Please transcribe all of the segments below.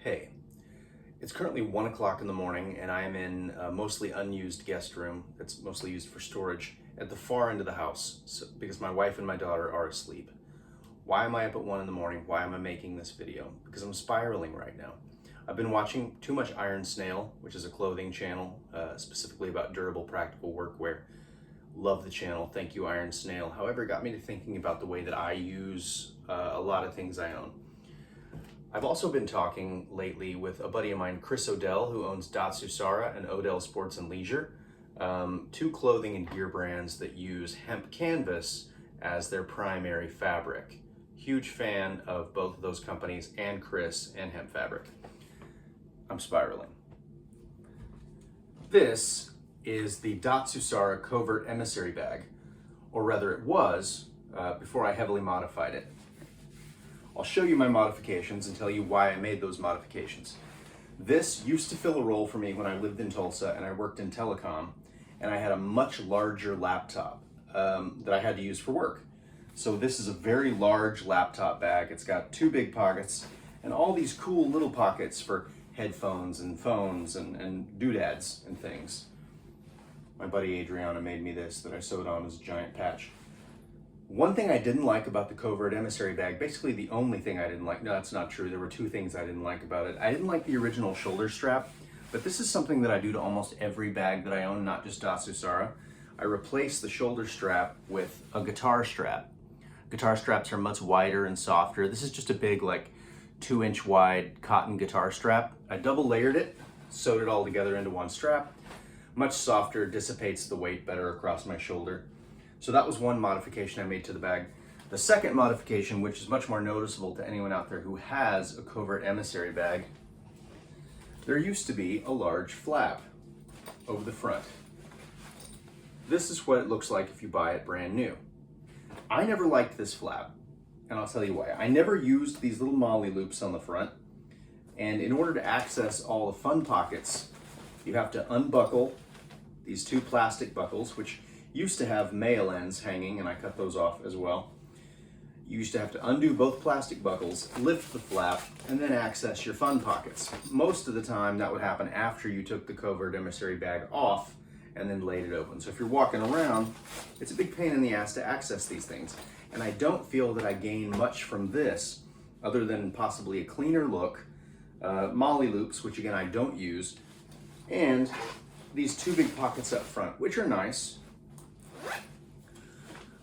Hey, it's currently 1 o'clock in the morning and I am in a mostly unused guest room that's mostly used for storage at the far end of the house because my wife and my daughter are asleep. Why am I up at 1 in the morning? Why am I making this video? Because I'm spiraling right now. I've been watching too much Iron Snail, which is a clothing channel specifically about durable, practical workwear. Love the channel. Thank you, Iron Snail. However, it got me to thinking about the way that I use a lot of things I own. I've also been talking lately with a buddy of mine, Chris Odell, who owns Datsusara and Odell Sports and Leisure, two clothing and gear brands that use hemp canvas as their primary fabric. Huge fan of both of those companies and Chris and hemp fabric. I'm spiraling. This is the Datsusara Covert Emissary Bag, or rather it was before I heavily modified it. I'll show you my modifications and tell you why I made those modifications. This used to fill a role for me when I lived in Tulsa and I worked in telecom, and I had a much larger laptop that I had to use for work. So this is a very large laptop bag. It's got two big pockets and all these cool little pockets for headphones and phones and doodads and things. My buddy Adriana made me this that I sewed on as a giant patch. One thing I didn't like about the Covert Emissary Bag, basically the only thing I didn't like, no, that's not true. There were two things I didn't like about it. I didn't like the original shoulder strap, but this is something that I do to almost every bag that I own, not just Datsusara. I replace the shoulder strap with a guitar strap. Guitar straps are much wider and softer. This is just a big, like 2-inch wide cotton guitar strap. I double layered it, sewed it all together into one strap. Much softer, dissipates the weight better across my shoulder. So that was one modification I made to the bag. The second modification, which is much more noticeable to anyone out there who has a Covert Emissary bag, there used to be a large flap over the front. This is what it looks like if you buy it brand new. I never liked this flap, and I'll tell you why. I never used these little molly loops on the front, and in order to access all the fun pockets, you have to unbuckle these two plastic buckles, which used to have male ends hanging, and I cut those off as well. You used to have to undo both plastic buckles, lift the flap, and then access your fun pockets. Most of the time that would happen after you took the Covert Emissary bag off and then laid it open. So if you're walking around, it's a big pain in the ass to access these things. And I don't feel that I gain much from this other than possibly a cleaner look, molly loops, which again I don't use, and these two big pockets up front, which are nice.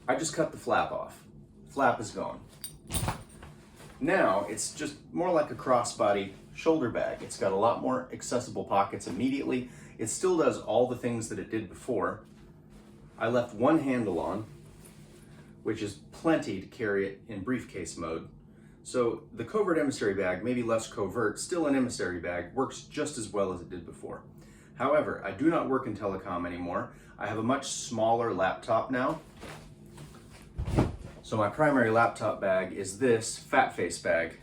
I just cut the flap off. Flap is gone. Now it's just more like a crossbody shoulder bag. It's got a lot more accessible pockets immediately. It still does all the things that it did before. I left one handle on, which is plenty to carry it in briefcase mode. So the Covert Emissary bag, maybe less covert, still an emissary bag, works just as well as it did before. However, I do not work in telecom anymore. I have a much smaller laptop now. So my primary laptop bag is this fat face bag.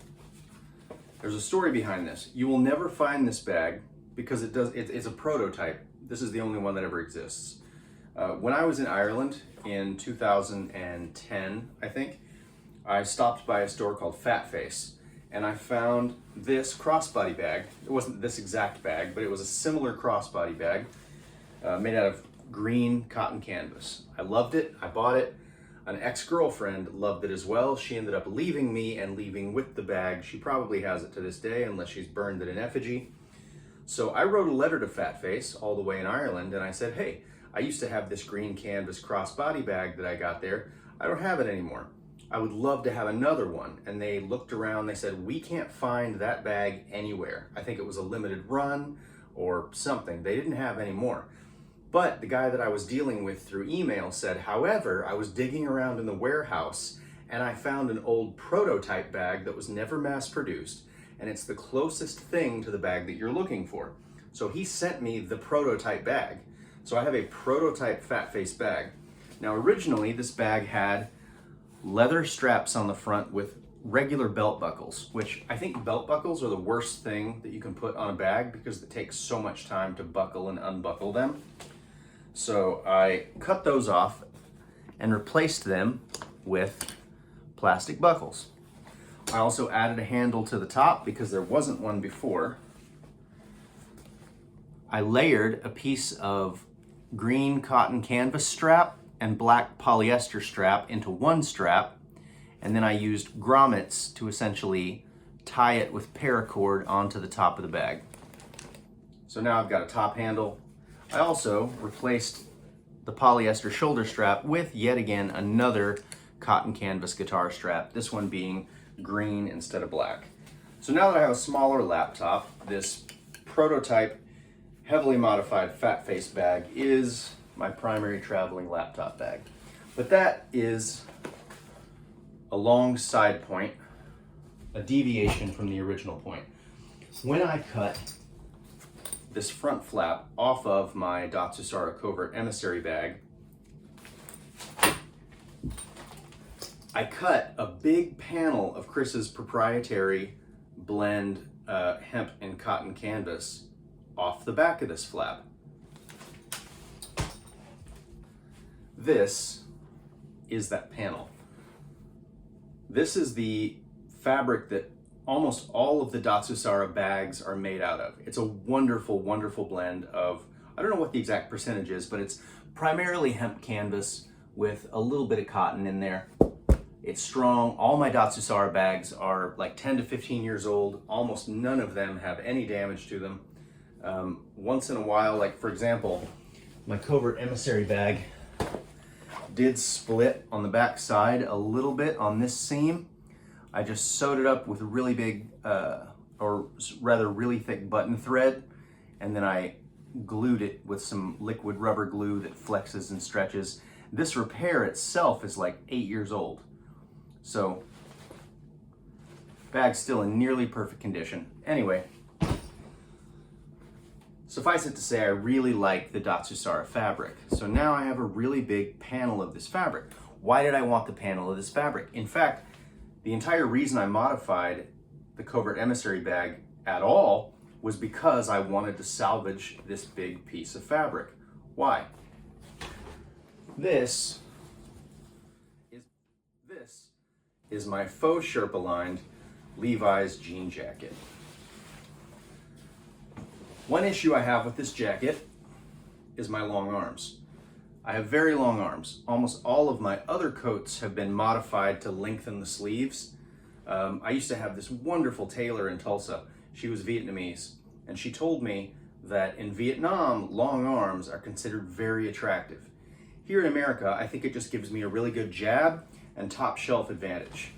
There's a story behind this. You will never find this bag because it's a prototype. This is the only one that ever exists. When I was in Ireland in 2010, I think, I stopped by a store called Fat Face, and I found this crossbody bag. It wasn't this exact bag, but it was a similar crossbody bag made out of green cotton canvas. I loved it. I bought it. An ex-girlfriend loved it as well. She ended up leaving me and leaving with the bag. She probably has it to this day unless she's burned it in effigy. So I wrote a letter to Fat Face all the way in Ireland, and I said, hey, I used to have this green canvas crossbody bag that I got there. I don't have it anymore. I would love to have another one. And they looked around, they said, we can't find that bag anywhere. I think it was a limited run or something. They didn't have any more. But the guy that I was dealing with through email said, however, I was digging around in the warehouse and I found an old prototype bag that was never mass produced, and it's the closest thing to the bag that you're looking for. So he sent me the prototype bag. So I have a prototype Fat Face bag. Now originally this bag had leather straps on the front with regular belt buckles, which I think belt buckles are the worst thing that you can put on a bag because it takes so much time to buckle and unbuckle them. So I cut those off and replaced them with plastic buckles. I also added a handle to the top because there wasn't one before. I layered a piece of green cotton canvas strap and black polyester strap into one strap, and then I used grommets to essentially tie it with paracord onto the top of the bag. So now I've got a top handle. I also replaced the polyester shoulder strap with yet again another cotton canvas guitar strap, this one being green instead of black. So now that I have a smaller laptop, this prototype heavily modified fat face bag is my primary traveling laptop bag. But that is a long side point, a deviation from the original point. When I cut this front flap off of my Datsusara Covert Emissary bag, I cut a big panel of Chris's proprietary blend hemp and cotton canvas off the back of this flap. This is that panel. This is the fabric that almost all of the Datsusara bags are made out of. It's a wonderful, wonderful blend of, I don't know what the exact percentage is, but it's primarily hemp canvas with a little bit of cotton in there. It's strong. All my Datsusara bags are like 10 to 15 years old. Almost none of them have any damage to them. Once in a while, like for example, my Covert Emissary bag did split on the back side a little bit on this seam. I just sewed it up with a really big, or rather really thick button thread, and then I glued it with some liquid rubber glue that flexes and stretches. This repair itself is like 8 years old. So, bag's still in nearly perfect condition. Anyway, suffice it to say, I really like the Datsusara fabric. So now I have a really big panel of this fabric. Why did I want the panel of this fabric? In fact, the entire reason I modified the Covert Emissary bag at all was because I wanted to salvage this big piece of fabric. Why? This is my faux Sherpa lined Levi's jean jacket. One issue I have with this jacket is my long arms. I have very long arms. Almost all of my other coats have been modified to lengthen the sleeves. I used to have this wonderful tailor in Tulsa. She was Vietnamese, and she told me that in Vietnam, long arms are considered very attractive. Here in America, I think it just gives me a really good jab and top shelf advantage.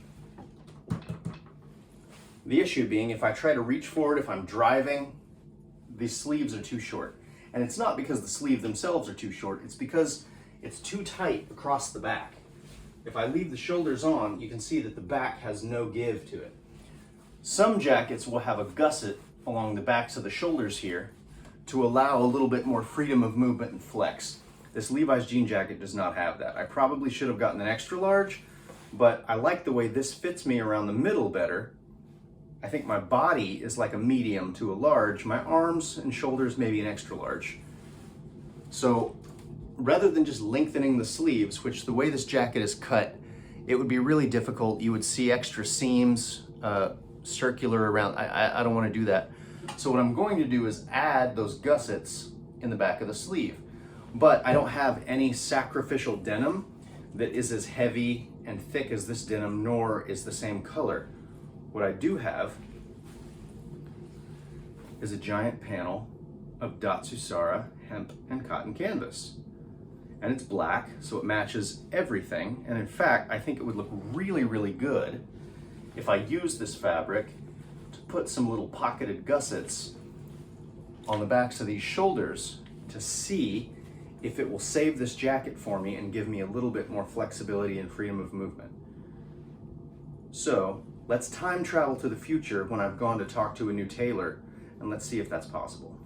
The issue being, if I try to reach for it, if I'm driving, the sleeves are too short. And it's not because the sleeves themselves are too short, it's because it's too tight across the back. If I leave the shoulders on, you can see that the back has no give to it. Some jackets will have a gusset along the backs of the shoulders here to allow a little bit more freedom of movement and flex. This Levi's jean jacket does not have that. I probably should have gotten an extra large, but I like the way this fits me around the middle better. I think my body is like a medium to a large. My arms and shoulders maybe an extra large. So rather than just lengthening the sleeves, which the way this jacket is cut, it would be really difficult. You would see extra seams circular around. I don't want to do that. So what I'm going to do is add those gussets in the back of the sleeve. But I don't have any sacrificial denim that is as heavy and thick as this denim, nor is the same color. What I do have is a giant panel of Datsusara hemp and cotton canvas. And it's black, so it matches everything. And in fact, I think it would look really, really good if I used this fabric to put some little pocketed gussets on the backs of these shoulders to see if it will save this jacket for me and give me a little bit more flexibility and freedom of movement. So let's time travel to the future when I've gone to talk to a new tailor, and let's see if that's possible.